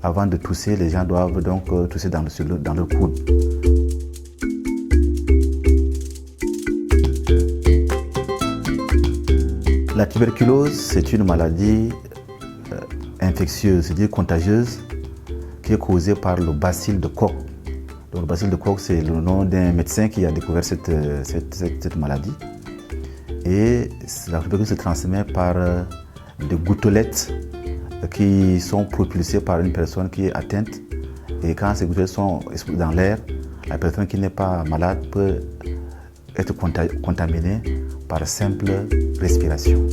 avant de tousser, les gens doivent donc tousser dans le coude. La tuberculose, c'est une maladie infectieuse, c'est-à-dire contagieuse, qui est causée par le bacille de Koch. Donc, le bacille de Koch, c'est le nom d'un médecin qui a découvert cette maladie. Et la tuberculose se transmet par des gouttelettes qui sont propulsées par une personne qui est atteinte. Et quand ces gouttelettes sont dans l'air, la personne qui n'est pas malade peut être contaminée par simple respiration.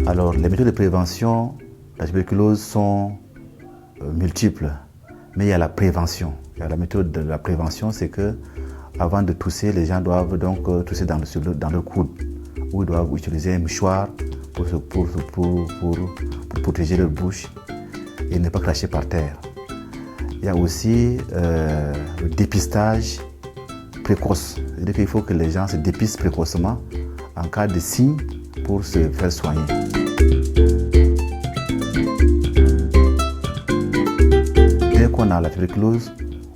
Alors, les méthodes de prévention de la tuberculose sont multiples, mais il y a la prévention. La méthode de la prévention, c'est que avant de tousser, les gens doivent donc tousser dans le coude, ou ils doivent utiliser un mouchoir pour protéger leur bouche et ne pas cracher par terre. Il y a aussi le dépistage précoce. C'est-à-dire qu'il faut que les gens se dépistent précocement en cas de signe pour se faire soigner. Dès qu'on a la tuberculose,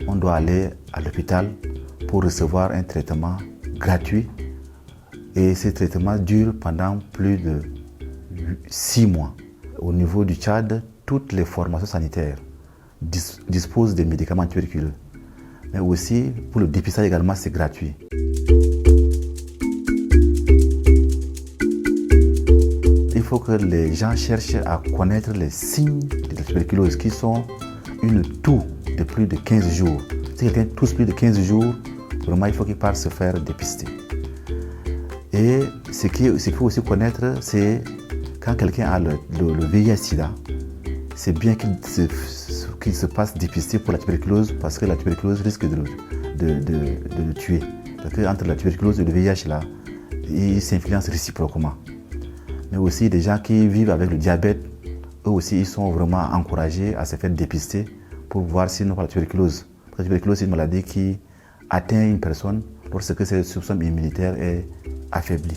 on doit aller à l'hôpital pour recevoir un traitement gratuit. Et ce traitement dure pendant plus de 6 mois. Au niveau du Tchad, toutes les formations sanitaires disposent des médicaments tuberculeux. Mais aussi, pour le dépistage également, c'est gratuit. Il faut que les gens cherchent à connaître les signes de la tuberculose qui sont une toux de plus de 15 jours. Si quelqu'un tousse plus de 15 jours, vraiment il faut qu'il parte se faire dépister. Et ce qu'il faut aussi connaître, c'est quand quelqu'un a le VIH-Sida, c'est bien qu'il se passe dépister pour la tuberculose parce que la tuberculose risque de le tuer. Parce qu'entre la tuberculose et le VIH, là, ils s'influencent réciproquement. Mais aussi des gens qui vivent avec le diabète, eux aussi, ils sont vraiment encouragés à se faire dépister pour voir s'ils n'ont pas la tuberculose. Parce que la tuberculose, c'est une maladie qui atteint une personne lorsque son système immunitaire est affaibli.